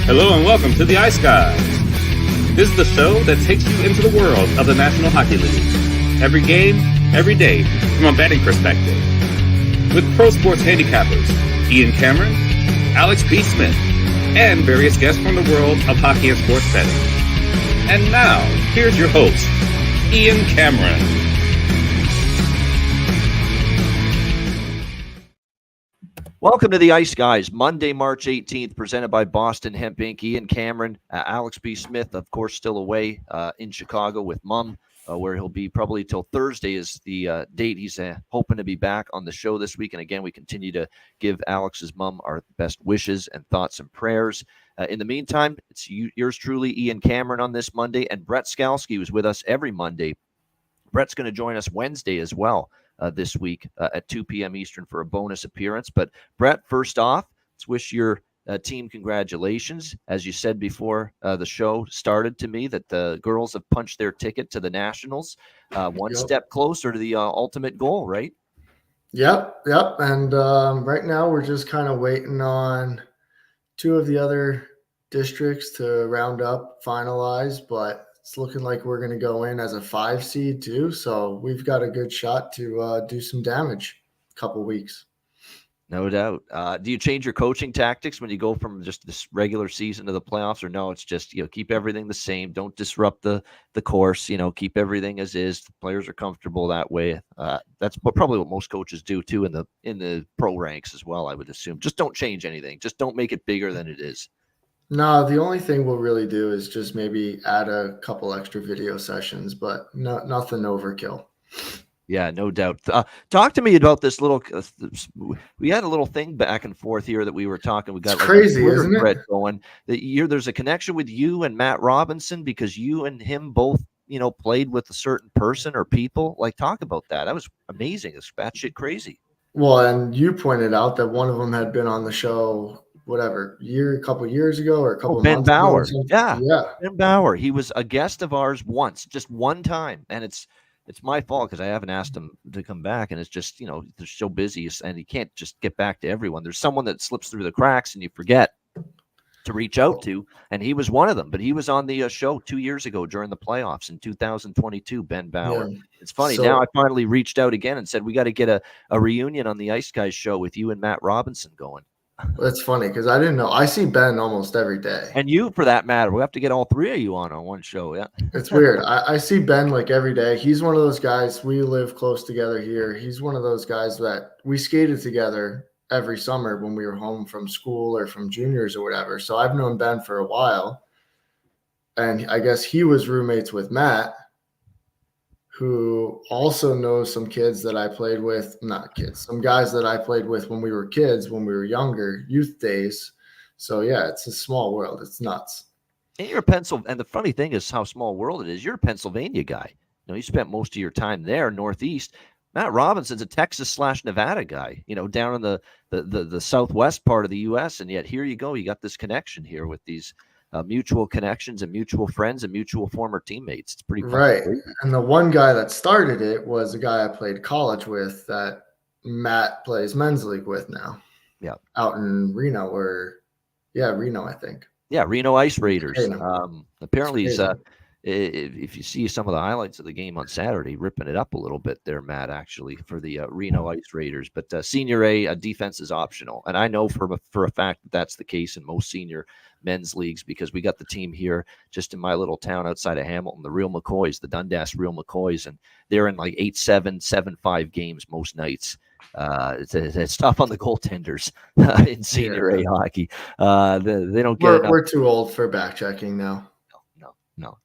Hello and welcome to the Ice Guys. This is the show that takes you into the world of the National Hockey League. Every game, every day, from a betting perspective. With pro sports handicappers, Ian Cameron, Alex P. Smith, and various guests from the world of hockey and sports betting. And now, here's your host, Ian Cameron. Welcome to the Ice Guys, Monday, March 18th, presented by Boston Hemp Inc. Ian Cameron, Alex B. Smith, of course, still away in Chicago with Mom, where he'll be probably till Thursday is the date. He's hoping to be back on the show this week. And again, we continue to give Alex's mom our best wishes and thoughts and prayers. In the meantime, it's yours truly, Ian Cameron, on this Monday, and Brett Skalski was with us every Monday. Brett's going to join us Wednesday as well. This week at 2 p.m. Eastern for a bonus appearance. But Brett, first off, let's wish your team congratulations. As you said before the show started to me, that the girls have punched their ticket to the Nationals, one step closer to the ultimate goal, right? Yep. And right now we're just kind of waiting on two of the other districts to round up, finalize, but it's looking like we're going to go in as a 5 seed too. So we've got a good shot to do some damage a couple weeks. No doubt. Do you change your coaching tactics when you go from just this regular season to the playoffs, or no, it's just, keep everything the same. Don't disrupt the course, keep everything as is. The players are comfortable that way. That's probably what most coaches do too in the pro ranks as well, I would assume. Just don't change anything. Just don't make it bigger than it is. No, the only thing we'll really do is just maybe add a couple extra video sessions, but nothing overkill. Yeah, no doubt. Talk to me about this little. We had a little thing back and forth here that we were talking. We got it's crazy, a isn't it? Going. There's a connection with you and Matt Robinson because you and him both, played with a certain person or people. Like, talk about that. That was amazing. It's batshit crazy. Well, and you pointed out that one of them had been on the show. Whatever, a couple years ago or a couple Ben months Bauer. ago. Yeah. Ben Bauer. He was a guest of ours once, just one time. And it's my fault because I haven't asked him to come back. And it's just, they're so busy and he can't just get back to everyone. There's someone that slips through the cracks and you forget to reach out to. And he was one of them. But he was on the show 2 years ago during the playoffs in 2022, Ben Bauer. Yeah. It's funny. Now I finally reached out again and said, we got to get a reunion on the Ice Guys show with you and Matt Robinson going. That's funny because I didn't know. I see Ben almost every day. And you, for that matter. We'll have to get all three of you on one show, yeah? It's weird. I see Ben like every day. He's one of those guys. We live close together here. He's one of those guys that we skated together every summer when we were home from school or from juniors or whatever. So I've known Ben for a while. And I guess he was roommates with Matt, who also knows some kids that I played with, some guys that I played with when we were kids, when we were younger, youth days. So yeah, it's a small world. It's nuts. And you're and the funny thing is how small world it is. You're a Pennsylvania guy. You spent most of your time there, Northeast. Matt Robinson's a Texas/Nevada guy, down in the southwest part of the U.S. And yet here you go. You got this connection here with these mutual connections and mutual friends and mutual former teammates. It's pretty right. And the one guy that started it was a guy I played college with that Matt plays men's league with now. Yeah. Out in Reno Reno, I think. Yeah. Reno Ice Raiders. Apparently he's if you see some of the highlights of the game on Saturday, ripping it up a little bit there, Matt, actually, for the Reno Ice Raiders. But Senior A, defense is optional. And I know for a fact that that's the case in most senior men's leagues because we got the team here just in my little town outside of Hamilton, the Real McCoys, the Dundas Real McCoys, and they're in like 8-7, 7-5 games most nights. It's tough on the goaltenders in Senior A hockey. They don't get enough. We're too old for back checking now. No.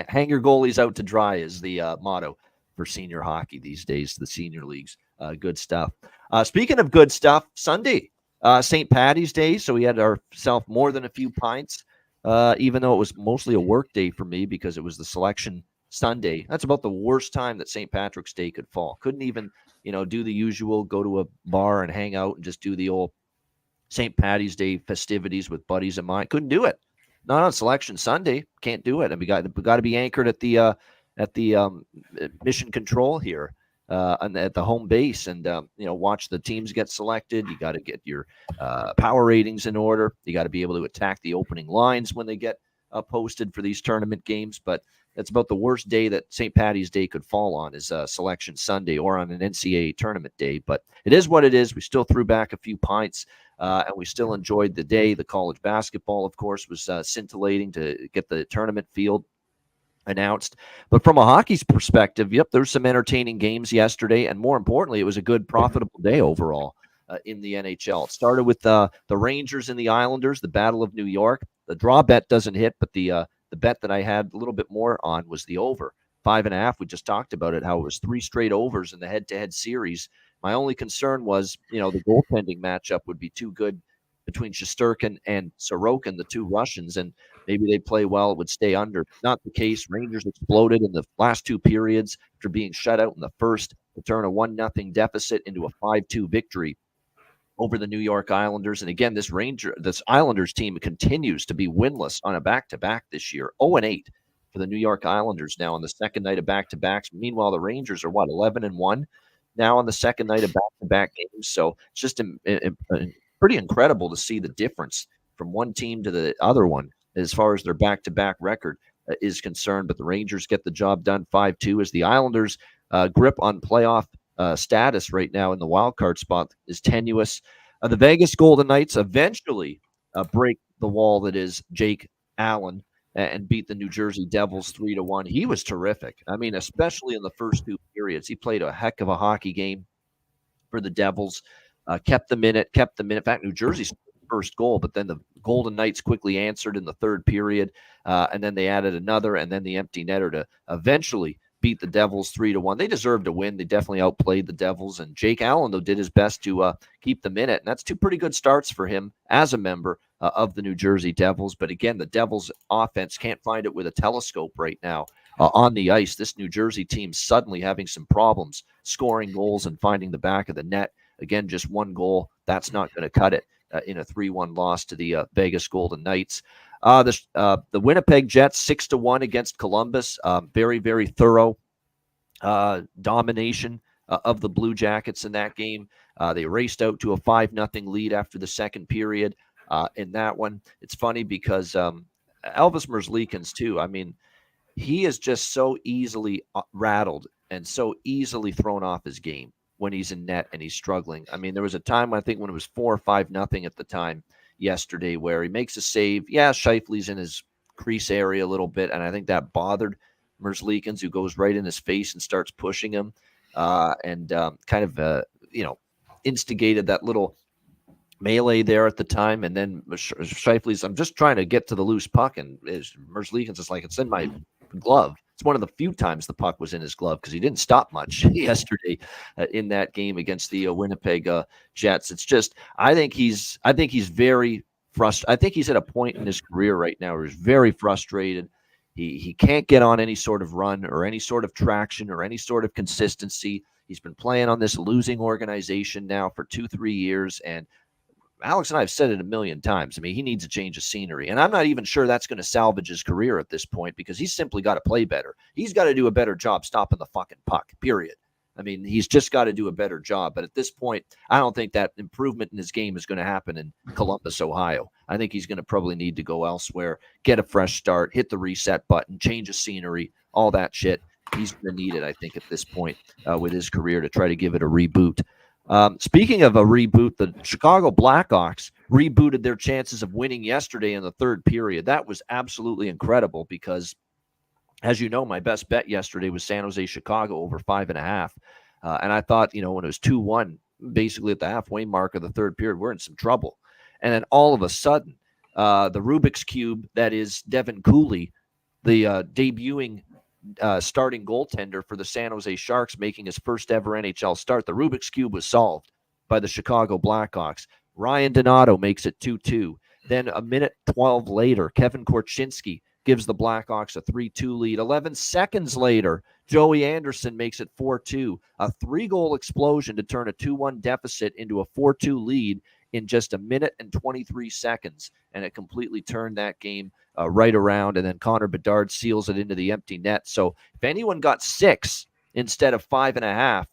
Hang your goalies out to dry is the motto for senior hockey these days, the senior leagues. Good stuff. Speaking of good stuff, Sunday, St. Paddy's Day. So we had ourselves more than a few pints, even though it was mostly a work day for me because it was the selection Sunday. That's about the worst time that St. Patrick's Day could fall. Couldn't even, do the usual, go to a bar and hang out and just do the old St. Paddy's Day festivities with buddies of mine. Couldn't do it. Not on Selection Sunday. Can't do it. And we got to be anchored at the Mission Control here at the home base and, watch the teams get selected. You got to get your power ratings in order. You got to be able to attack the opening lines when they get posted for these tournament games. But that's about the worst day that St. Patty's Day could fall on is Selection Sunday or on an NCAA tournament day. But it is what it is. We still threw back a few pints and we still enjoyed the day. The college basketball, of course, was scintillating to get the tournament field announced. But from a hockey's perspective, yep, there's some entertaining games yesterday. And more importantly, it was a good, profitable day overall in the NHL. It started with the Rangers and the Islanders, the Battle of New York. The draw bet doesn't hit, but the bet that I had a little bit more on was the over 5.5. We just talked about it, how it was 3 straight overs in the head-to-head series. My only concern was, the goaltending matchup would be too good between Shesterkin and Sorokin, the 2 Russians, and maybe they'd play well, it would stay under. Not the case. Rangers exploded in the last 2 periods after being shut out in the first to turn a 1-0 deficit into a 5-2 victory over the New York Islanders. And again, this Islanders team continues to be winless on a back-to-back this year. 0-8 for the New York Islanders now on the second night of back-to-backs. Meanwhile, the Rangers are 11-1 now on the second night of back-to-back games. So it's just pretty incredible to see the difference from one team to the other one as far as their back-to-back record is concerned. But the Rangers get the job done 5-2 as the Islanders grip on playoff status right now in the wild card spot is tenuous. The Vegas Golden Knights eventually break the wall that is Jake Allen and beat the New Jersey Devils 3-1. He was terrific. I mean, especially in the first 2 periods. He played a heck of a hockey game for the Devils, kept them in it. In fact, New Jersey's first goal, but then the Golden Knights quickly answered in the third period, and then they added another, and then the empty netter to eventually beat the Devils 3-1. They deserved to win. They definitely outplayed the Devils, and Jake Allen, though, did his best to keep them in it, and that's 2 pretty good starts for him as a member of the New Jersey Devils. But again, the Devils offense can't find it with a telescope right now on the ice. This New Jersey team suddenly having some problems scoring goals and finding the back of the net. Again, just 1 goal. That's not going to cut it in a 3-1 loss to the Vegas Golden Knights. The Winnipeg Jets 6-1 against Columbus. Very, very thorough domination of the Blue Jackets in that game. They raced out to a 5-0 lead after the second period in that one. It's funny because Elvis Merzlikins too. I mean, he is just so easily rattled and so easily thrown off his game when he's in net and he's struggling. I mean, there was a time, I think, when it was 4 or 5-0 at the time yesterday where he makes a save. Yeah, Scheifele's in his crease area a little bit, and I think that bothered Merzlikins, who goes right in his face and starts pushing him and instigated that little melee there at the time. And then Scheifele's, I'm just trying to get to the loose puck, and Merzlikins is like, it's in my glove. It's one of the few times the puck was in his glove because he didn't stop much yesterday in that game against the Winnipeg Jets. It's just, I think he's very frustrated. I think he's at a point in his career right now where he's very frustrated. He can't get on any sort of run or any sort of traction or any sort of consistency. He's been playing on this losing organization now for 2-3 years, and Alex and I have said it a million times. I mean, he needs a change of scenery. And I'm not even sure that's going to salvage his career at this point because he's simply got to play better. He's got to do a better job stopping the fucking puck, period. I mean, he's just got to do a better job. But at this point, I don't think that improvement in his game is going to happen in Columbus, Ohio. I think he's going to probably need to go elsewhere, get a fresh start, hit the reset button, change of scenery, all that shit. He's going to need it, I think, at this point with his career to try to give it a reboot. Speaking of a reboot, the Chicago Blackhawks rebooted their chances of winning yesterday in the third period. That was absolutely incredible because, as you know, my best bet yesterday was San Jose Chicago over 5.5. And I thought, when it was 2-1, basically at the halfway mark of the third period, we're in some trouble. And then all of a sudden, the Rubik's Cube, that is Devin Cooley, the debuting starting goaltender for the San Jose Sharks, making his first ever NHL start. The Rubik's Cube was solved by the Chicago Blackhawks. Ryan Donato makes it 2-2. Then a minute 12 later, Kevin Korchinski gives the Blackhawks a 3-2 lead. 11 seconds later, Joey Anderson makes it 4-2. A 3-goal explosion to turn a 2-1 deficit into a 4-2 lead in just a minute and 23 seconds. And it completely turned that game right around. And then Connor Bedard seals it into the empty net. So if anyone got 6 instead of 5.5,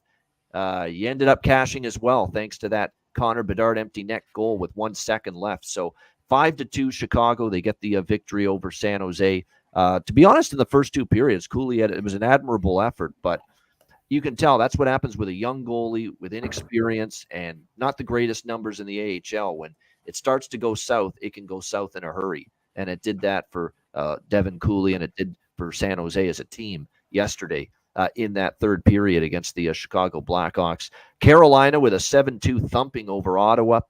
You ended up cashing as well, thanks to that Connor Bedard empty net goal with 1 second left. So 5-2 Chicago. They get the victory over San Jose. To be honest, in the first two periods, Cooley it was an admirable effort, but you can tell that's what happens with a young goalie with inexperience and not the greatest numbers in the AHL. When it starts to go south, it can go south in a hurry. And it did that for Devin Cooley, and it did for San Jose as a team yesterday in that third period against the Chicago Blackhawks. Carolina with a 7-2 thumping over Ottawa.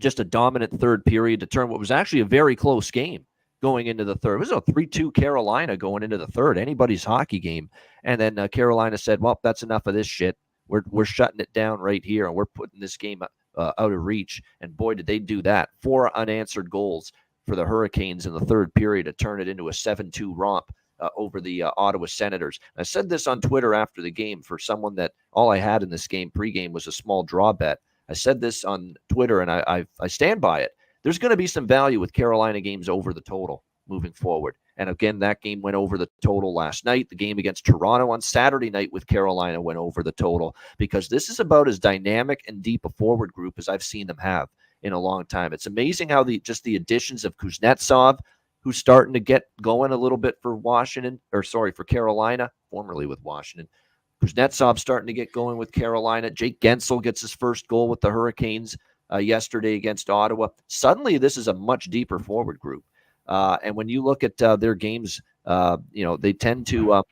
Just a dominant third period to turn what was actually a very close game going into the third. It was a 3-2 Carolina going into the third, anybody's hockey game. And then Carolina said, well, that's enough of this shit. We're shutting it down right here, and we're putting this game out of reach. And boy, did they do that. 4 unanswered goals for the Hurricanes in the third period to turn it into a 7-2 romp over the Ottawa Senators. I said this on Twitter after the game for someone that all I had in this game pregame was a small draw bet. I said this on Twitter, and I stand by it. There's going to be some value with Carolina games over the total moving forward. And again, that game went over the total last night. The game against Toronto on Saturday night with Carolina went over the total, because this is about as dynamic and deep a forward group as I've seen them have in a long time. It's amazing how the additions of Kuznetsov, who's starting to get going a little bit for for Carolina, formerly with Washington. Kuznetsov starting to get going with Carolina. Jake Gensel gets his first goal with the Hurricanes yesterday against Ottawa. Suddenly, this is a much deeper forward group. And when you look at their games, they tend to,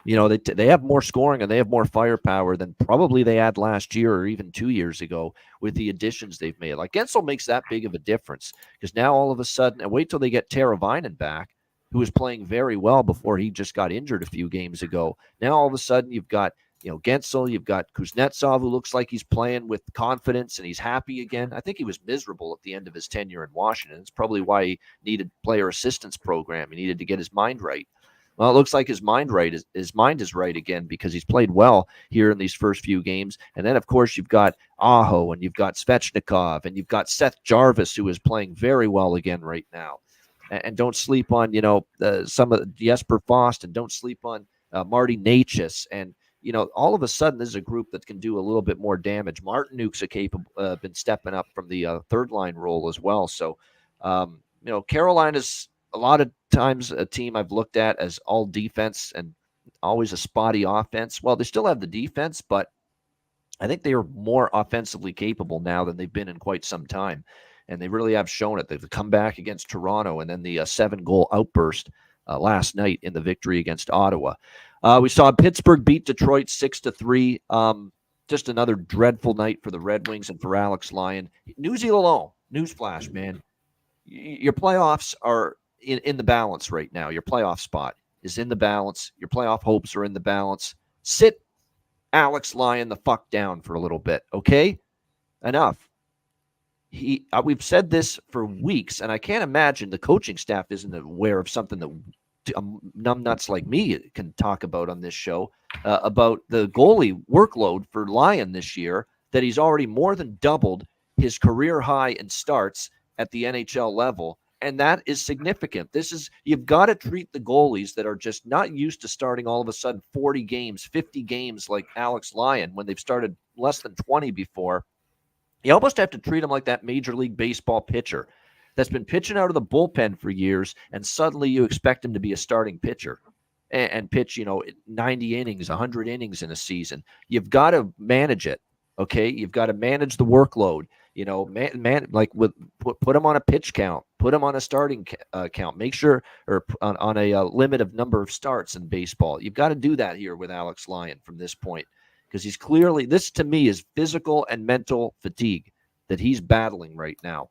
they have more scoring and they have more firepower than probably they had last year or even 2 years ago with the additions they've made. Like Gensel makes that big of a difference, because now all of a sudden, and wait till they get Teravainen back, who was playing very well before he just got injured a few games ago. Now all of a sudden you've got Gensel, you've got Kuznetsov, who looks like he's playing with confidence and he's happy again. I think he was miserable at the end of his tenure in Washington. It's probably why he needed player assistance program. He needed to get his mind right. Well, it looks like his mind is right again, because he's played well here in these first few games. And then, of course, you've got Aho, and you've got Svechnikov, and you've got Seth Jarvis, who is playing very well again right now. And don't sleep on, some of Jesper Fast, and don't sleep on Marty Necas. And, all of a sudden, this is a group that can do a little bit more damage. Martinuke's been stepping up from the third line role as well. So, Carolina's a lot of times a team I've looked at as all defense and always a spotty offense. Well, they still have the defense, but I think they are more offensively capable now than they've been in quite some time. And they really have shown it. They've come back against Toronto, and then the 7-goal outburst last night in the victory against Ottawa. We saw Pittsburgh beat Detroit 6-3. Just another dreadful night for the Red Wings and for Alex Lyon. Newsflash, man. Your playoffs are in the balance right now. Your playoff spot is in the balance. Your playoff hopes are in the balance. Sit Alex Lyon the fuck down for a little bit, okay? Enough. We've said this for weeks, and I can't imagine the coaching staff isn't aware of something that numbnuts like me can talk about on this show, about the goalie workload for Lyon this year, that he's already more than doubled his career high in starts at the NHL level, and that is significant. You've got to treat the goalies that are just not used to starting all of a sudden 40 games, 50 games like Alex Lyon, when they've started less than 20 before. You almost have to treat him like that Major League Baseball pitcher that's been pitching out of the bullpen for years, and suddenly you expect him to be a starting pitcher and pitch, 90 innings, 100 innings in a season. You've got to manage it, okay? You've got to manage the workload. Put him on a pitch count, put him on a starting count, make sure, or on a limit of number of starts in baseball. You've got to do that here with Alex Lyon from this point. Because he's clearly, this to me is physical and mental fatigue that he's battling right now.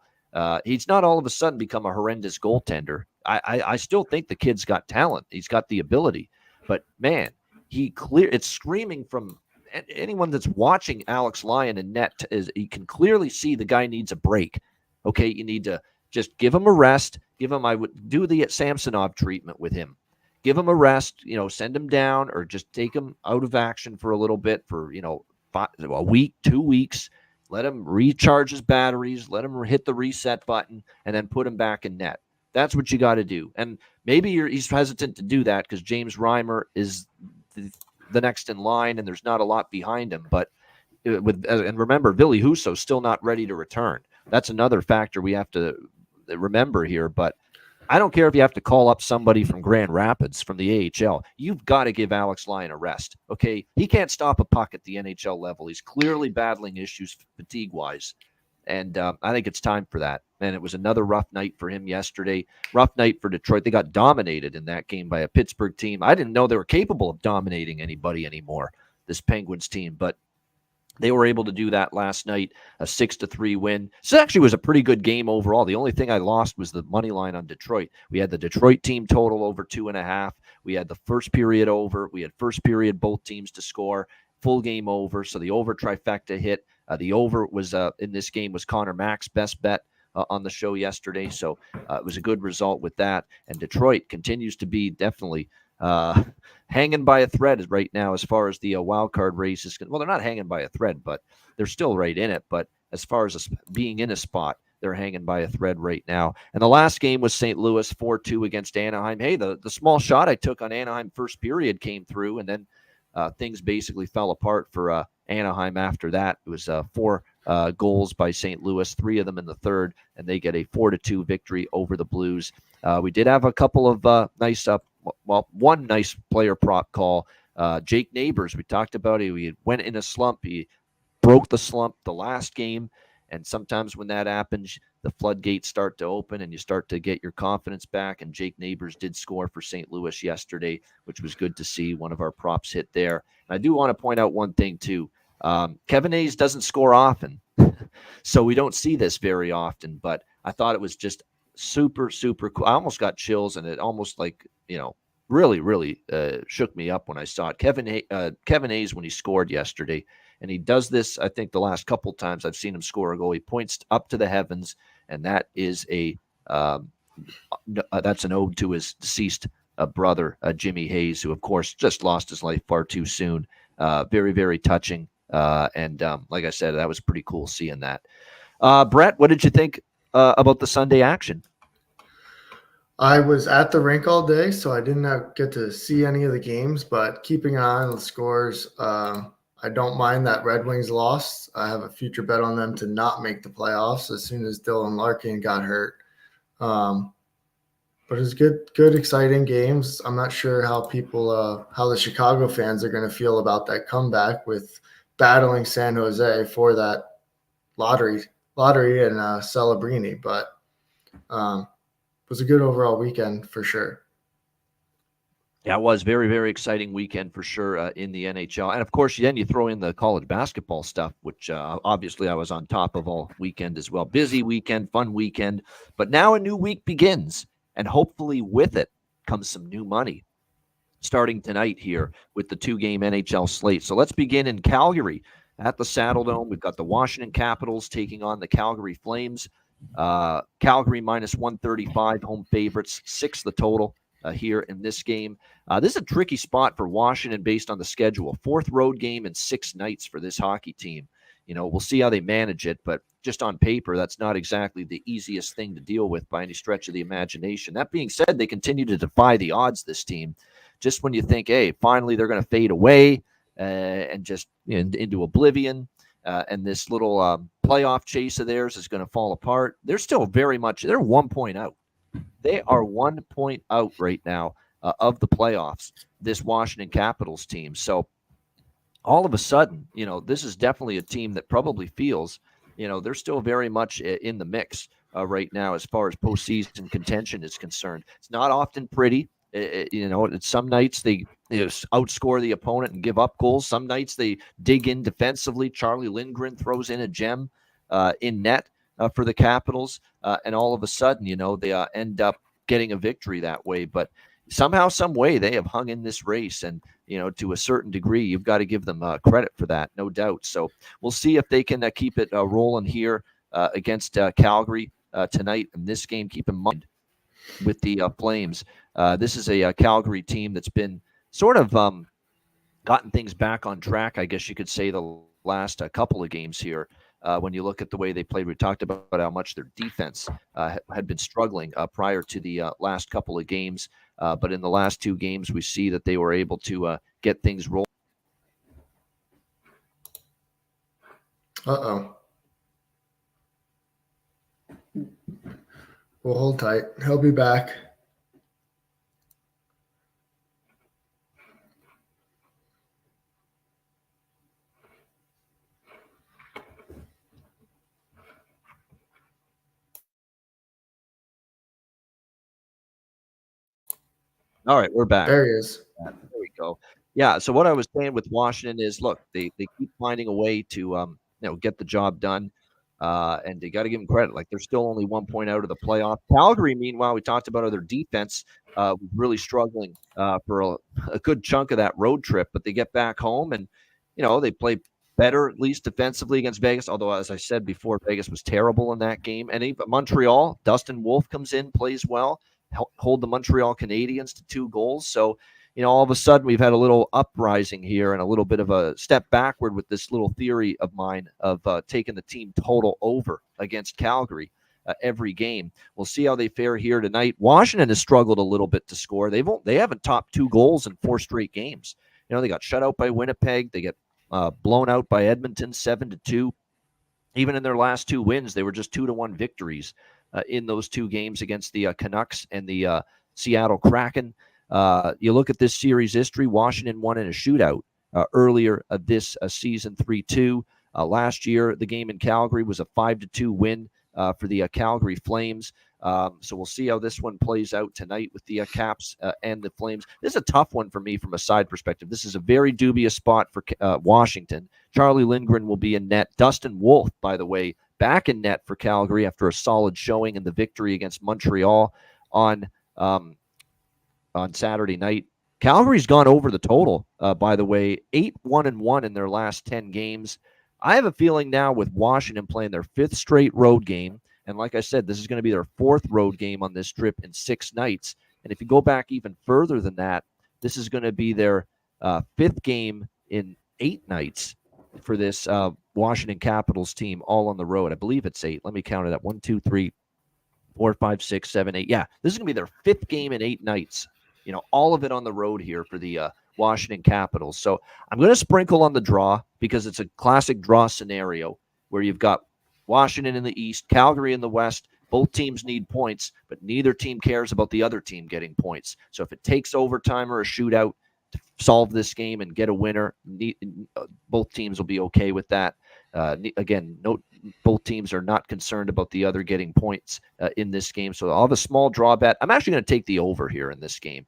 He's not all of a sudden become a horrendous goaltender. I still think the kid's got talent. He's got the ability. But man, it's screaming from anyone that's watching Alex Lyon in net. You can clearly see the guy needs a break. Okay, you need to just give him a rest. I would do the Samsonov treatment with him. Give him a rest, send him down, or just take him out of action for a little bit for, a week, 2 weeks. Let him recharge his batteries, let him hit the reset button, and then put him back in net. That's what you got to do. And maybe he's hesitant to do that because James Reimer is the next in line, and there's not a lot behind him. But and remember, Ville Husso's still not ready to return. That's another factor we have to remember here. But I don't care if you have to call up somebody from Grand Rapids from the AHL. You've got to give Alex Lyon a rest, okay? He can't stop a puck at the NHL level. He's clearly battling issues fatigue-wise, and I think it's time for that. And it was another rough night for him yesterday. Rough night for Detroit. They got dominated in that game by a Pittsburgh team. I didn't know they were capable of dominating anybody anymore, this Penguins team, but they were able to do that last night, a 6-3 win. So it actually was a pretty good game overall. The only thing I lost was the money line on Detroit. We had the Detroit team total over 2.5. We had the first period over. We had first period both teams to score, full game over. So the over trifecta hit. The over was in this game was Connor Mack's best bet on the show yesterday. So it was a good result with that. And Detroit continues to be definitely hanging by a thread right now as far as the wild card race is. Well, they're not hanging by a thread, but they're still right in it. But as far as being in a spot, they're hanging by a thread right now. And the last game was St. Louis 4-2 against Anaheim. Hey, the small shot I took on Anaheim first period came through, and then things basically fell apart for Anaheim after that. It was 4 goals by St. Louis, 3 of them in the third, and they get a 4-2 victory over the Blues. We did have a couple of nice one nice player prop call. Jake Neighbors, we talked about it. He went in a slump. He broke the slump the last game. And sometimes when that happens, the floodgates start to open and you start to get your confidence back. And Jake Neighbors did score for St. Louis yesterday, which was good to see. One of our props hit there. And I do want to point out one thing, too. Kevin Hayes doesn't score often, so we don't see this very often. But I thought it was just super, super cool. I almost got chills, and it almost really, really shook me up when I saw it. Kevin Hayes, when he scored yesterday, and he does this, I think the last couple times I've seen him score a goal, he points up to the heavens, and that is that's an ode to his deceased brother, Jimmy Hayes, who, of course, just lost his life far too soon. Very, very touching. And like I said, that was pretty cool seeing that. Brett, what did you think about the Sunday action? I was at the rink all day, so I didn't get to see any of the games, but keeping an eye on the scores, I don't mind that Red Wings lost. I have a future bet on them to not make the playoffs as soon as Dylan Larkin got hurt. But it was good, exciting games. I'm not sure how how the Chicago fans are going to feel about that comeback with battling San Jose for that lottery and Celebrini, but it was a good overall weekend for sure. Yeah, it was very, very exciting weekend for sure in the NHL. And of course, then you throw in the college basketball stuff, which obviously I was on top of all weekend as well. Busy weekend, fun weekend. But now a new week begins, and hopefully with it comes some new money starting tonight here with the 2-game NHL slate. So let's begin in Calgary at the Saddle Dome. We've got the Washington Capitals taking on the Calgary Flames. Calgary minus 135, home favorites, 6 the total. Here in this game. This is a tricky spot for Washington based on the schedule. 4th road game in 6 nights for this hockey team. We'll see how they manage it, but just on paper, that's not exactly the easiest thing to deal with by any stretch of the imagination. That being said, they continue to defy the odds, this team. Just when you think, hey, finally they're going to fade away and just into oblivion, and this little playoff chase of theirs is going to fall apart, they're still they're 1 point out. They are 1 point out right now of the playoffs, this Washington Capitals team. So all of a sudden, this is definitely a team that probably feels, they're still very much in the mix right now as far as postseason contention is concerned. It's not often pretty. Some nights they outscore the opponent and give up goals. Some nights they dig in defensively. Charlie Lindgren throws in a gem in net for the Capitals, and all of a sudden, they end up getting a victory that way. But somehow, some way, they have hung in this race, and to a certain degree, you've got to give them credit for that, no doubt. So we'll see if they can keep it rolling here against Calgary tonight in this game. Keep in mind with the Flames, this is a Calgary team that's been sort of gotten things back on track, I guess you could say, the last couple of games here. When you look at the way they played, we talked about how much their defense had been struggling prior to the last couple of games. But in the last 2 games, we see that they were able to get things rolling. Uh-oh. We'll hold tight. He'll be back. All right, we're back. There he is. There we go. Yeah. So what I was saying with Washington is, look, they keep finding a way to get the job done, and they got to give them credit. Like, they're still only 1 point out of the playoff. Calgary, meanwhile, we talked about their defense was really struggling for a good chunk of that road trip, but they get back home and they play better, at least defensively, against Vegas. Although, as I said before, Vegas was terrible in that game. And even Montreal, Dustin Wolf comes in, plays well, hold the Montreal Canadiens to 2 goals. So, all of a sudden we've had a little uprising here and a little bit of a step backward with this little theory of mine of taking the team total over against Calgary every game. We'll see how they fare here tonight. Washington has struggled a little bit to score. They haven't topped 2 goals in 4 straight games. They got shut out by Winnipeg. They get blown out by Edmonton 7-2. Even in their last 2 wins, they were just 2-1 victories in those 2 games against the Canucks and the Seattle Kraken. You look at this series history, Washington won in a shootout earlier this season, 3-2. Last year, the game in Calgary was a 5-2 win for the Calgary Flames. So we'll see how this one plays out tonight with the Caps and the Flames. This is a tough one for me from a side perspective. This is a very dubious spot for Washington. Charlie Lindgren will be in net. Dustin Wolf, by the way, back in net for Calgary after a solid showing in the victory against Montreal on Saturday night. Calgary's gone over the total, by the way, 8-1-1 in their last 10 games. I have a feeling now with Washington playing their 5th straight road game, and like I said, this is going to be their 4th road game on this trip in 6 nights. And if you go back even further than that, this is going to be their 5th game in 8 nights for this Washington Capitals team, all on the road. I believe it's 8. Let me count it up. 1, 2, 3, 4, 5, 6, 7, 8. Yeah, this is going to be their 5th game in 8 nights. All of it on the road here for the Washington Capitals. So I'm going to sprinkle on the draw because it's a classic draw scenario where you've got Washington in the East, Calgary in the West. Both teams need points, but neither team cares about the other team getting points. So if it takes overtime or a shootout to solve this game and get a winner, both teams will be okay with that. Again, both teams are not concerned about the other getting points in this game. So I'll have a small draw bet. I'm actually going to take the over here in this game.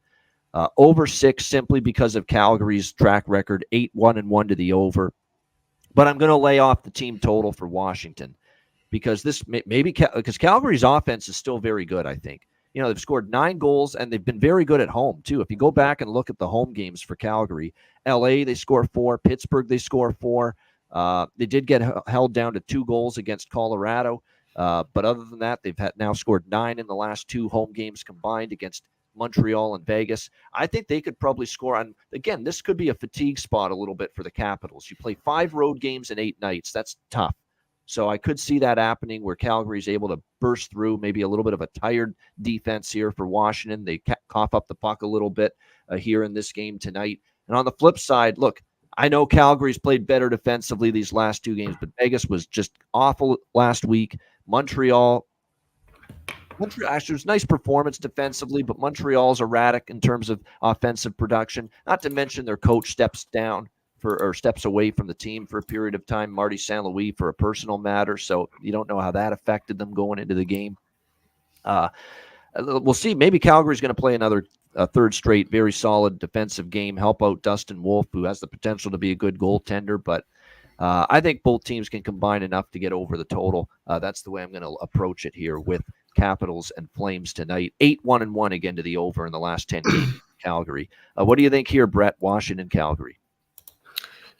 Over 6 simply because of Calgary's track record, 8-1-1 to the over. But I'm going to lay off the team total for Washington because because Calgary's offense is still very good, I think. They've scored 9 goals, and they've been very good at home, too. If you go back and look at the home games for Calgary, L.A., they score 4. Pittsburgh, they score 4. They did get held down to 2 goals against Colorado. But other than that, they've now scored 9 in the last 2 home games combined against Montreal and Vegas. I think they could probably score on, again, this could be a fatigue spot a little bit for the Capitals. You play 5 road games in 8 nights. That's tough. So I could see that happening where Calgary's able to burst through, maybe a little bit of a tired defense here for Washington. They cough up the puck a little bit here in this game tonight. And on the flip side, look, I know Calgary's played better defensively these last 2 games, but Vegas was just awful last week. Montreal, actually, it was a nice performance defensively, but Montreal's erratic in terms of offensive production. Not to mention their coach steps away from the team for a period of time, Marty St. Louis, for a personal matter. So you don't know how that affected them going into the game. We'll see. Maybe Calgary's going to play another 3rd straight, very solid defensive game, help out Dustin Wolf, who has the potential to be a good goaltender. But I think both teams can combine enough to get over the total. That's the way I'm going to approach it here with Capitals and Flames tonight. 8-1-1 again to the over in the last 10 games in Calgary. What do you think here, Brett? Washington, Calgary.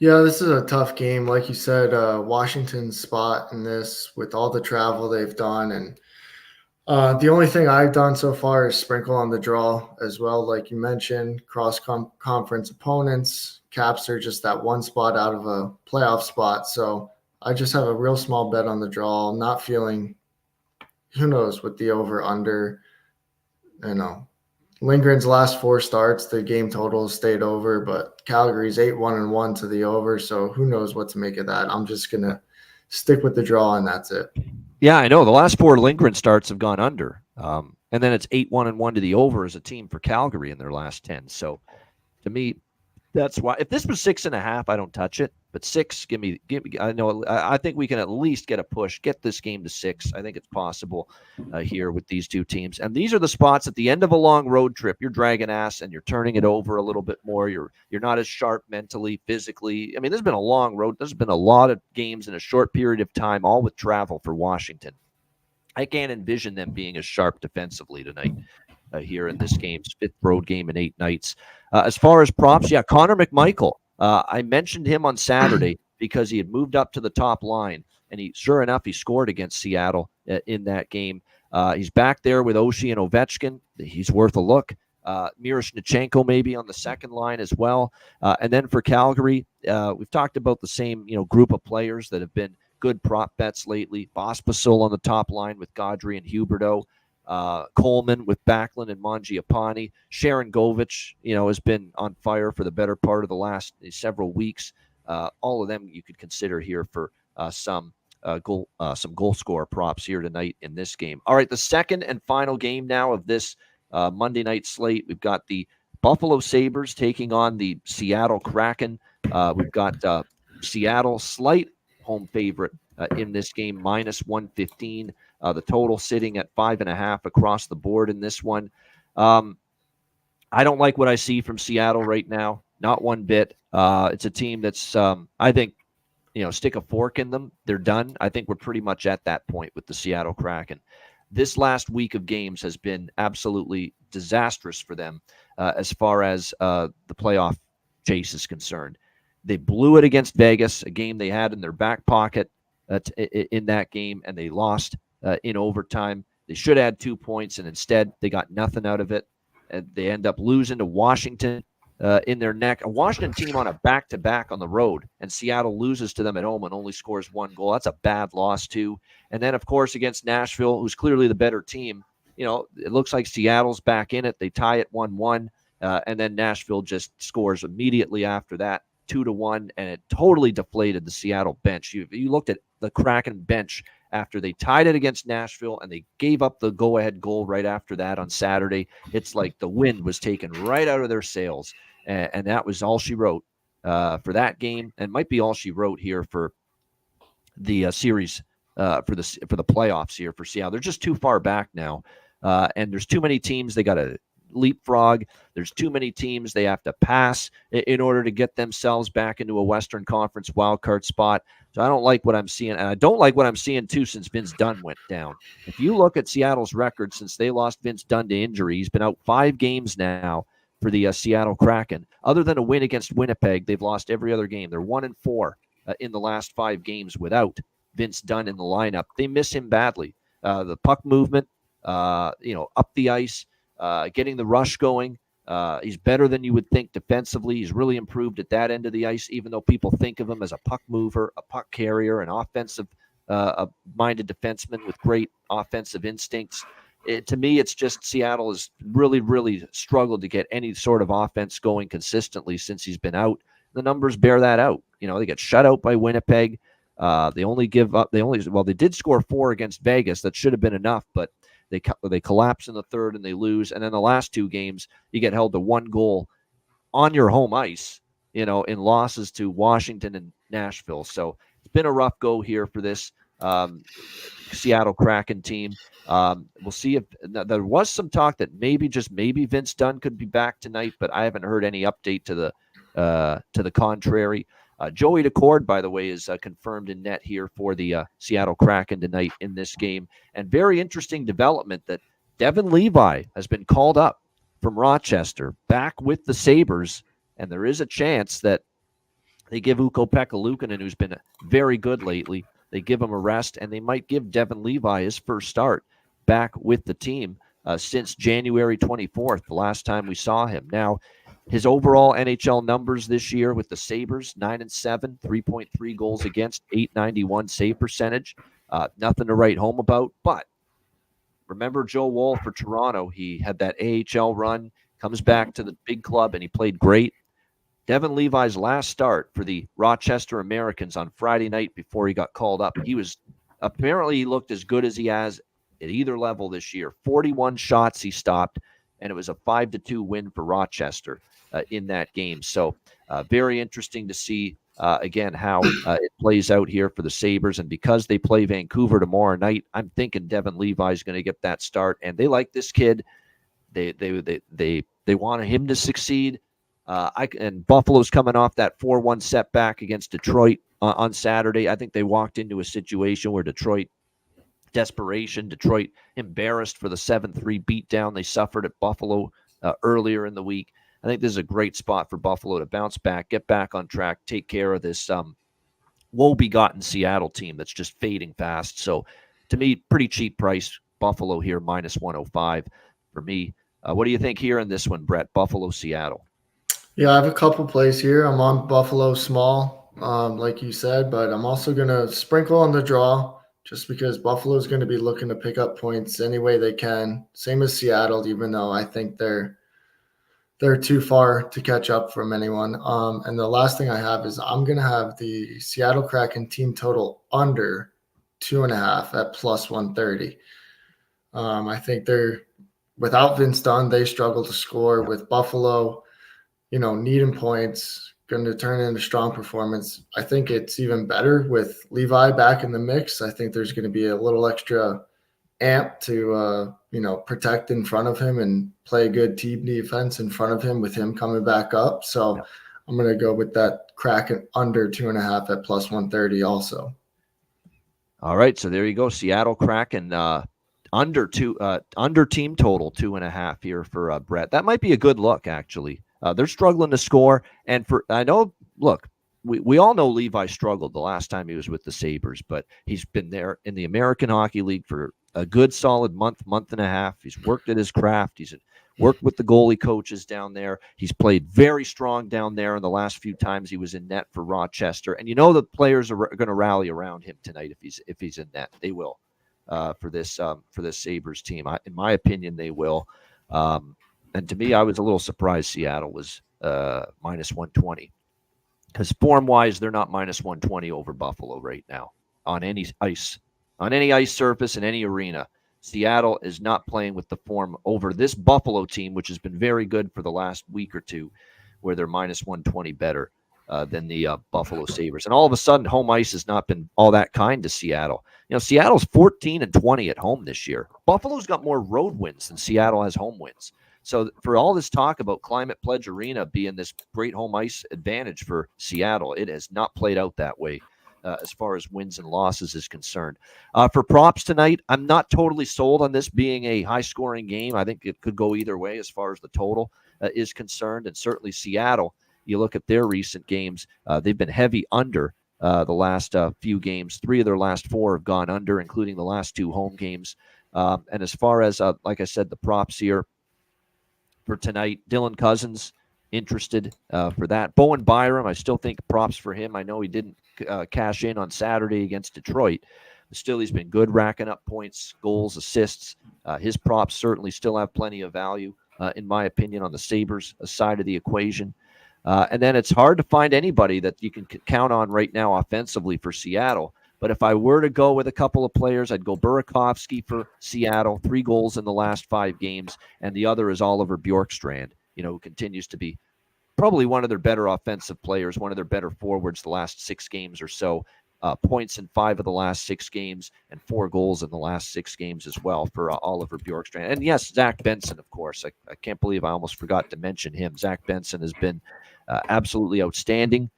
Yeah, this is a tough game. Like you said, Washington's spot in this with all the travel they've done. And the only thing I've done so far is sprinkle on the draw as well. Like you mentioned, cross-conference opponents. Caps are just that one spot out of a playoff spot. So I just have a real small bet on the draw. Not feeling, who knows, with the over-under. Lindgren's last 4 starts, the game total stayed over, but Calgary's 8-1-1 to the over. So who knows what to make of that. I'm just going to stick with the draw, and that's it. Yeah, I know. The last 4 Lindgren starts have gone under. And then it's 8-1-1 to the over as a team for Calgary in their last 10. So to me, that's why if this was 6.5, I don't touch it. But 6, give me. I know. I think we can at least get a push, get this game to 6. I think it's possible here with these two teams. And these are the spots at the end of a long road trip. You're dragging ass and you're turning it over a little bit more. You're not as sharp mentally, physically. I mean, there's been a long road. There's been a lot of games in a short period of time, all with travel for Washington. I can't envision them being as sharp defensively tonight. Here in this game's 5th road game in 8 nights. As far as props, yeah, Connor McMichael. I mentioned him on Saturday because he had moved up to the top line, and sure enough, he scored against Seattle in that game. He's back there with Oshie and Ovechkin. He's worth a look. Miroshnichenko maybe on the second line as well. And then for Calgary, we've talked about the same group of players that have been good prop bets lately. Pospisil on the top line with Gaudry and Huberdeau. Coleman with Backlund and Mangiapane. Sharon Govich, has been on fire for the better part of the last several weeks. All of them you could consider here for some goal scorer props here tonight in this game. All right, the second and final game now of this Monday night slate. We've got the Buffalo Sabres taking on the Seattle Kraken. We've got Seattle slight home favorite in this game, -115. The total sitting at 5.5 across the board in this one. I don't like what I see from Seattle right now. Not one bit. It's a team that's, I think, stick a fork in them. They're done. I think we're pretty much at that point with the Seattle Kraken. This last week of games has been absolutely disastrous for them as far as the playoff chase is concerned. They blew it against Vegas, a game they had in their back pocket in that game, and they lost in overtime. They should add 2 points, and instead they got nothing out of it. And they end up losing to Washington in their neck. A Washington team on a back-to-back on the road, and Seattle loses to them at home and only scores 1 goal. That's a bad loss, too. And then, of course, against Nashville, who's clearly the better team, it looks like Seattle's back in it. They tie it 1-1, and then Nashville just scores immediately after that, 2-1, and it totally deflated the Seattle bench. You looked at the Kraken bench after they tied it against Nashville, and they gave up the go-ahead goal right after that on Saturday. It's like the wind was taken right out of their sails, and that was all she wrote for that game, and might be all she wrote here for the series for the playoffs here for Seattle. They're just too far back now, and there's too many teams they got to leapfrog. There's too many teams they have to pass in order to get themselves back into a Western Conference wildcard spot. So I don't like what I'm seeing. And I don't like what I'm seeing, too, since Vince Dunn went down. If you look at Seattle's record since they lost Vince Dunn to injury, he's been out 5 games now for the Seattle Kraken. Other than a win against Winnipeg, they've lost every other game. They're 1-4 in the last 5 games without Vince Dunn in the lineup. They miss him badly. The puck movement, up the ice, getting the rush going. He's better than you would think defensively. He's really improved at that end of the ice, even though people think of him as a puck mover, a puck carrier, an offensive-minded defenseman with great offensive instincts. To me, it's just Seattle has really, really struggled to get any sort of offense going consistently since he's been out. The numbers bear that out. They get shut out by Winnipeg. They only give up. They did score 4 against Vegas. That should have been enough, but they collapse in the third and they lose. And then the last 2 games, you get held to 1 goal on your home ice, in losses to Washington and Nashville. So it's been a rough go here for this Seattle Kraken team. We'll see if there was some talk that maybe Vince Dunn could be back tonight, but I haven't heard any update to the contrary. Joey Decord, by the way, is confirmed in net here for the Seattle Kraken tonight in this game. And very interesting development that Devin Levi has been called up from Rochester back with the Sabres. And there is a chance that they give Ukko-Pekka Luukkonen, who's been very good lately, they give him a rest, and they might give Devin Levi his first start back with the team since January 24th, the last time we saw him. Now, his overall NHL numbers this year with the Sabres, 9-7, 3.3 goals against, .891 save percentage. Nothing to write home about. But remember Joe Woll for Toronto. He had that AHL run, comes back to the big club, and he played great. Devin Levi's last start for the Rochester Americans on Friday night before he got called up, he looked as good as he has at either level this year. 41 shots he stopped, and it was a 5-2 win for Rochester in that game. So very interesting to see, again, how it plays out here for the Sabres. And because they play Vancouver tomorrow night, I'm thinking Devin Levi is going to get that start. And they like this kid. They want him to succeed. And Buffalo's coming off that 4-1 setback against Detroit on Saturday. I think they walked into a situation where Detroit embarrassed for the 7-3 beatdown they suffered at Buffalo earlier in the week. I think this is a great spot for Buffalo to bounce back, get back on track, take care of this woe-begotten Seattle team that's just fading fast. So to me, pretty cheap price. Buffalo here, -105 for me. What do you think here in this one, Brett? Buffalo, Seattle. Yeah, I have a couple plays here. I'm on Buffalo small, like you said, but I'm also going to sprinkle on the draw just because Buffalo is going to be looking to pick up points any way they can. Same as Seattle, even though I think they're too far to catch up from anyone. And the last thing I have is I'm going to have the Seattle Kraken team total under 2.5 at +130. I think they're without Vince Dunn, they struggle to score. With Buffalo, needing points, going to turn into strong performance. I think it's even better with Levi back in the mix. I think there's going to be a little extra amp to, protect in front of him and play good team defense in front of him with him coming back up. So I'm going to go with that Kraken under 2.5 at +130 also. All right. So there you go. Seattle Kraken under team total 2.5 here for Brett. That might be a good look, actually. They're struggling to score. And we all know Levi struggled the last time he was with the Sabres, but he's been there in the American Hockey League for a good solid month and a half. He's worked at his craft. He's worked with the goalie coaches down there. He's played very strong down there in the last few times he was in net for Rochester. And the players are going to rally around him tonight if he's in net. They will for this Sabres team. In my opinion, they will. And to me, I was a little surprised Seattle was -120 because form-wise, they're not -120 over Buffalo right now on any ice surface in any arena. Seattle is not playing with the form over this Buffalo team, which has been very good for the last week or two, where they're -120 better than the Buffalo Sabres. And all of a sudden, home ice has not been all that kind to Seattle. Seattle's 14-20 at home this year. Buffalo's got more road wins than Seattle has home wins. So for all this talk about Climate Pledge Arena being this great home ice advantage for Seattle, it has not played out that way as far as wins and losses is concerned. For props tonight, I'm not totally sold on this being a high-scoring game. I think it could go either way as far as the total is concerned. And certainly Seattle, you look at their recent games, they've been heavy under the last few games. 3 of their last 4 have gone under, including the last 2 home games. And as far as, like I said, the props here, for tonight, Dylan Cousins interested for that. Bowen Byram, I still think props for him. I know he didn't cash in on Saturday against Detroit, but still he's been good, racking up points, goals, assists. His props certainly still have plenty of value, in my opinion, on the Sabres side of the equation. And then it's hard to find anybody that you can count on right now offensively for Seattle. But if I were to go with a couple of players, I'd go Burakovsky for Seattle, 3 goals in the last 5 games, and the other is Oliver Bjorkstrand, who continues to be probably one of their better offensive players, one of their better forwards the last 6 games or so. Points in 5 of the last 6 games and 4 goals in the last 6 games as well for Oliver Bjorkstrand. And yes, Zach Benson, of course. I can't believe I almost forgot to mention him. Zach Benson has been absolutely outstanding.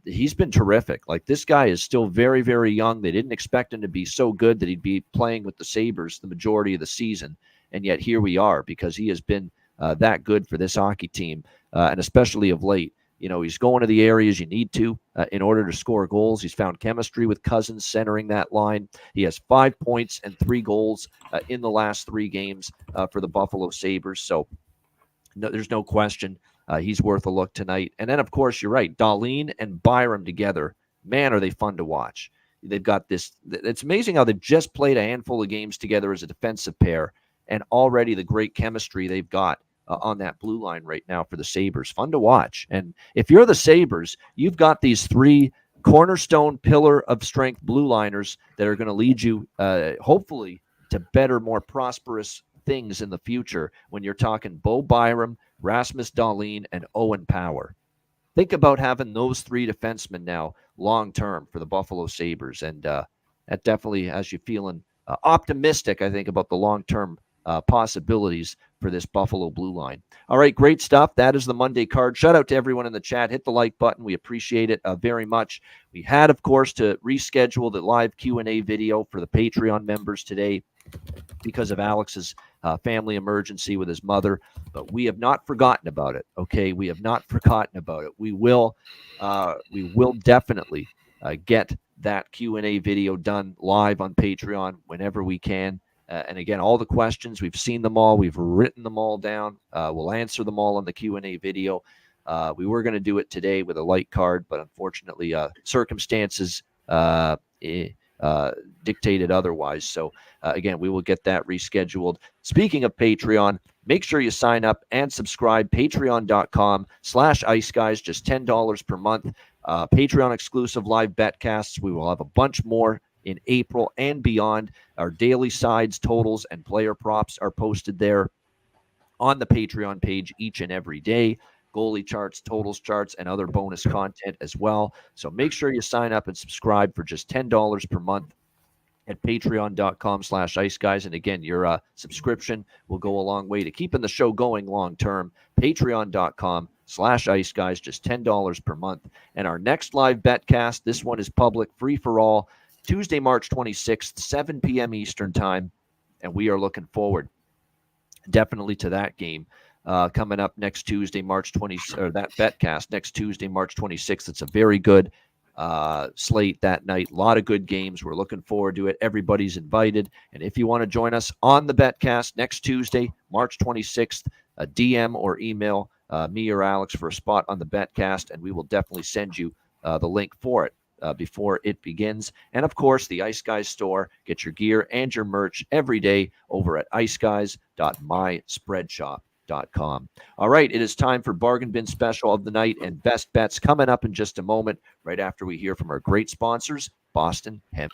He's been terrific. Like, this guy is still very, very young. They didn't expect him to be so good that he'd be playing with the Sabres the majority of the season. And yet here we are, because he has been that good for this hockey team, and especially of late. He's going to the areas you need to in order to score goals. He's found chemistry with Cousins centering that line. He has 5 points and 3 goals in the last 3 games for the Buffalo Sabres. So there's no question. He's worth a look tonight. And then, of course, you're right. Dahlin and Byram together, man, are they fun to watch. They've got this. It's amazing how they've just played a handful of games together as a defensive pair, and already the great chemistry they've got on that blue line right now for the Sabres. Fun to watch. And if you're the Sabres, you've got these three cornerstone pillar of strength blue liners that are going to lead you, hopefully, to better, more prosperous things in the future when you're talking Bo Byram, Rasmus Dahlin, and Owen Power. Think about having those three defensemen now long-term for the Buffalo Sabres, and that definitely has you feeling optimistic, I think, about the long-term possibilities for this Buffalo blue line. All right, great stuff. That is the Monday card. Shout out to everyone in the chat. Hit the like button. We appreciate it very much. We had, of course, to reschedule the live Q&A video for the Patreon members today because of Alex's family emergency with his mother, but we have not forgotten about it. Okay, we have not forgotten about it. We will definitely get that Q&A video done live on Patreon whenever we can. And again, all the questions, we've seen them all. We've written them all down. We'll answer them all on the Q&A video. We were going to do it today with a light card, but unfortunately, circumstances dictated otherwise. So again, we will get that rescheduled. Speaking of Patreon, make sure you sign up and subscribe. Patreon.com/IceGuys, just $10 per month. Patreon exclusive live betcasts. We will have a bunch more in April and beyond. Our daily sides, totals, and player props are posted there on the Patreon page each and every day. Goalie charts, totals charts, and other bonus content as well. So make sure you sign up and subscribe for just $10 per month at patreon.com/IceGuys. And again, your subscription will go a long way to keeping the show going long term. Patreon.com/IceGuys, just $10 per month. And our next live betcast, this one is public, free for all, Tuesday, March 26th, 7 p.m. Eastern time. And we are looking forward definitely to that game. Coming up next Tuesday, March 20th, or that betcast next Tuesday, March 26th. It's a very good slate that night. A lot of good games. We're looking forward to it. Everybody's invited. And if you want to join us on the betcast next Tuesday, March 26th, a DM or email me or Alex for a spot on the betcast, and we will definitely send you the link for it before it begins. And of course, the Ice Guys store. Get your gear and your merch every day over at iceguys.myspreadshop.com. All right, it is time for Bargain Bin Special of the night and Best Bets coming up in just a moment, right after we hear from our great sponsors, Boston Hemp.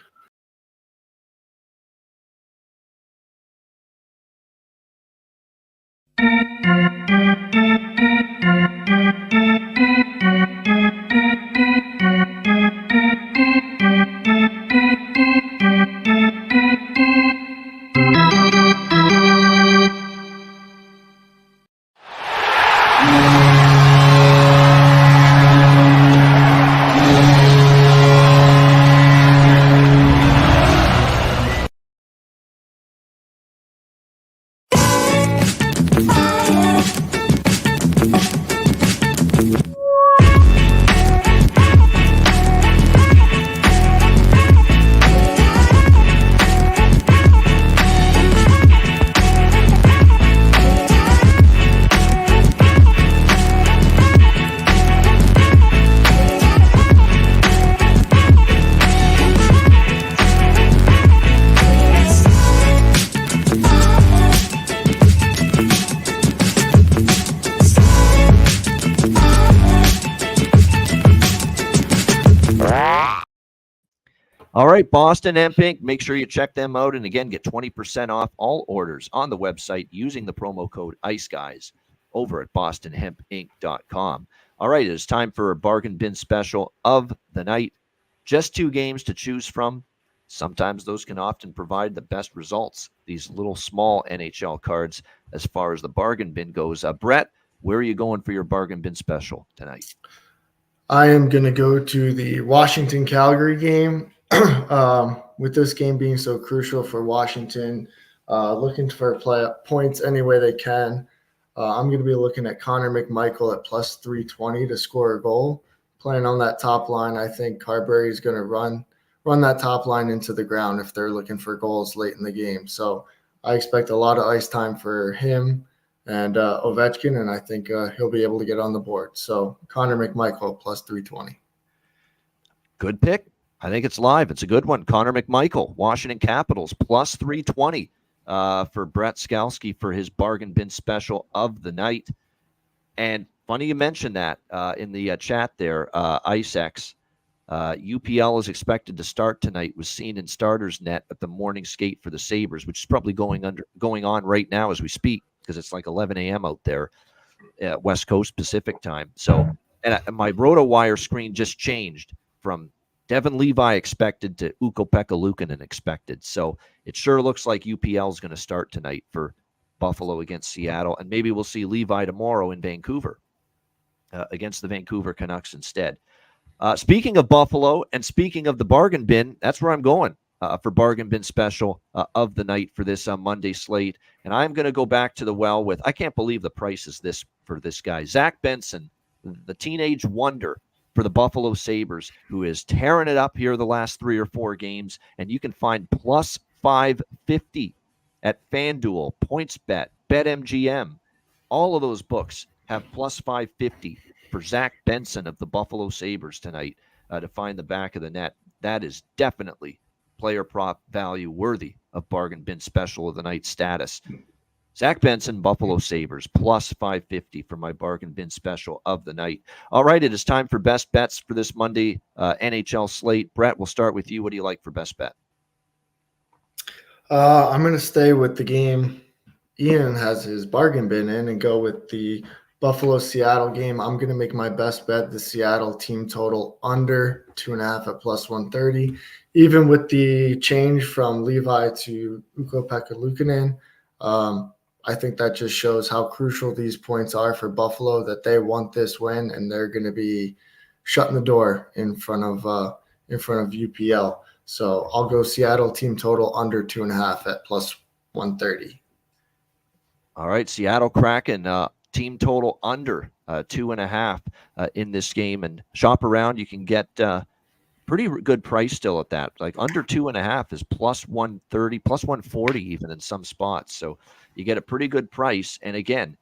All right, Boston Hemp Inc. Make sure you check them out. And again, get 20% off all orders on the website using the promo code IceGuys over at bostonhempinc.com. All right, it is time for a bargain bin special of the night. Just 2 games to choose from. Sometimes those can often provide the best results, these little small NHL cards, as far as the bargain bin goes. Brett, where are you going for your bargain bin special tonight? I am going to go to the Washington-Calgary game. With this game being so crucial for Washington, looking for points any way they can. I'm going to be looking at Connor McMichael at plus 320 to score a goal. Playing on that top line, I think Carberry is going to run that top line into the ground if they're looking for goals late in the game. So I expect a lot of ice time for him and Ovechkin, and I think he'll be able to get on the board. So Connor McMichael plus 320. Good pick. I think it's live. It's a good one. Connor McMichael, Washington Capitals, plus 320 for Brett Skalski for his bargain bin special of the night. And funny you mentioned that in the chat there, IceX. UPL is expected to start tonight, was seen in starters net at the morning skate for the Sabres, which is probably going on right now as we speak, because it's like 11 a.m. out there, West Coast Pacific time. So, and my RotoWire screen just changed from Devin Levi expected to Ukko-Pekka Luukkonen expected. So it sure looks like UPL is going to start tonight for Buffalo against Seattle, and maybe we'll see Levi tomorrow in Vancouver against the Vancouver Canucks instead. Speaking of Buffalo and speaking of the bargain bin, that's where I'm going for bargain bin special of the night for this Monday slate. And I'm going to go back to the well with, I can't believe the price is this for this guy, Zach Benson, the teenage wonder for the Buffalo Sabres, who is tearing it up here the last 3 or 4 games. And you can find plus 550 at FanDuel, PointsBet, BetMGM. All of those books have plus 550 for Zach Benson of the Buffalo Sabres tonight to find the back of the net. That is definitely player prop value worthy of bargain bin special of the night status. Zach Benson, Buffalo Sabres, plus 550 for my bargain bin special of the night. All right, it is time for best bets for this Monday NHL slate. Brett, we'll start with you. What do you like for best bet? I'm going to stay with the game Ian has his bargain bin in and go with the Buffalo-Seattle game. I'm going to make my best bet the Seattle team total under 2.5 at plus 130. Even with the change from Levi to Ukko-Pekka Luukkonen, I think that just shows how crucial these points are for Buffalo, that they want this win and they're going to be shutting the door in front of UPL. So I'll go Seattle team total under 2.5 at plus 130. All right, Seattle Kraken team total under 2.5 in this game, and shop around. You can get pretty good price still at that. Like under 2.5 is plus 130, plus 140 even in some spots. So you get a pretty good price. And again,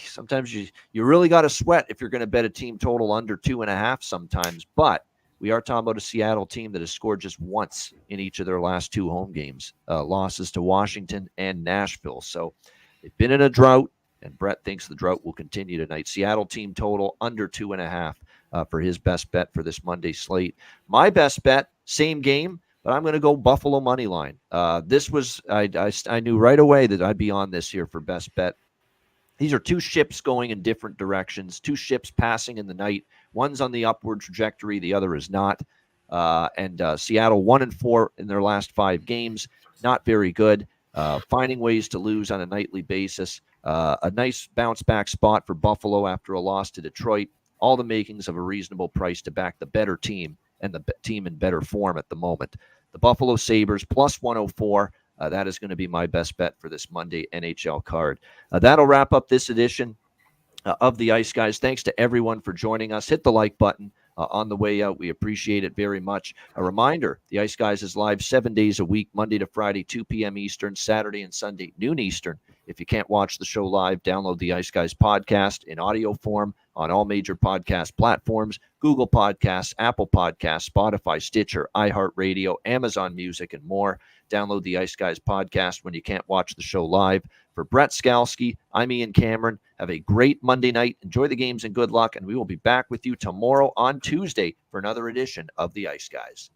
sometimes you really got to sweat if you're going to bet a team total under 2.5 sometimes. But we are talking about a Seattle team that has scored just once in each of their last 2 home games, losses to Washington and Nashville. So they've been in a drought, and Brett thinks the drought will continue tonight. Seattle team total under 2.5 for his best bet for this Monday slate. My best bet, same game, but I'm going to go Buffalo money line. This was I knew right away that I'd be on this here for best bet. These are 2 ships going in different directions, 2 ships passing in the night. One's on the upward trajectory, the other is not. And Seattle 1-4 in their last 5 games, not very good. Finding ways to lose on a nightly basis. A nice bounce back spot for Buffalo after a loss to Detroit. All the makings of a reasonable price to back the better team and the team in better form at the moment. The Buffalo Sabres plus 104. That is going to be my best bet for this Monday NHL card. That'll wrap up this edition of the Ice Guys. Thanks to everyone for joining us. Hit the like button on the way out. We appreciate it very much. A reminder, the Ice Guys is live 7 days a week, Monday to Friday, 2 p.m. Eastern, Saturday and Sunday, noon Eastern. If you can't watch the show live, download the Ice Guys podcast in audio form on all major podcast platforms, Google Podcasts, Apple Podcasts, Spotify, Stitcher, iHeartRadio, Amazon Music, and more. Download the Ice Guys podcast when you can't watch the show live. For Brett Skalski, I'm Ian Cameron. Have a great Monday night. Enjoy the games and good luck, and we will be back with you tomorrow on Tuesday for another edition of the Ice Guys.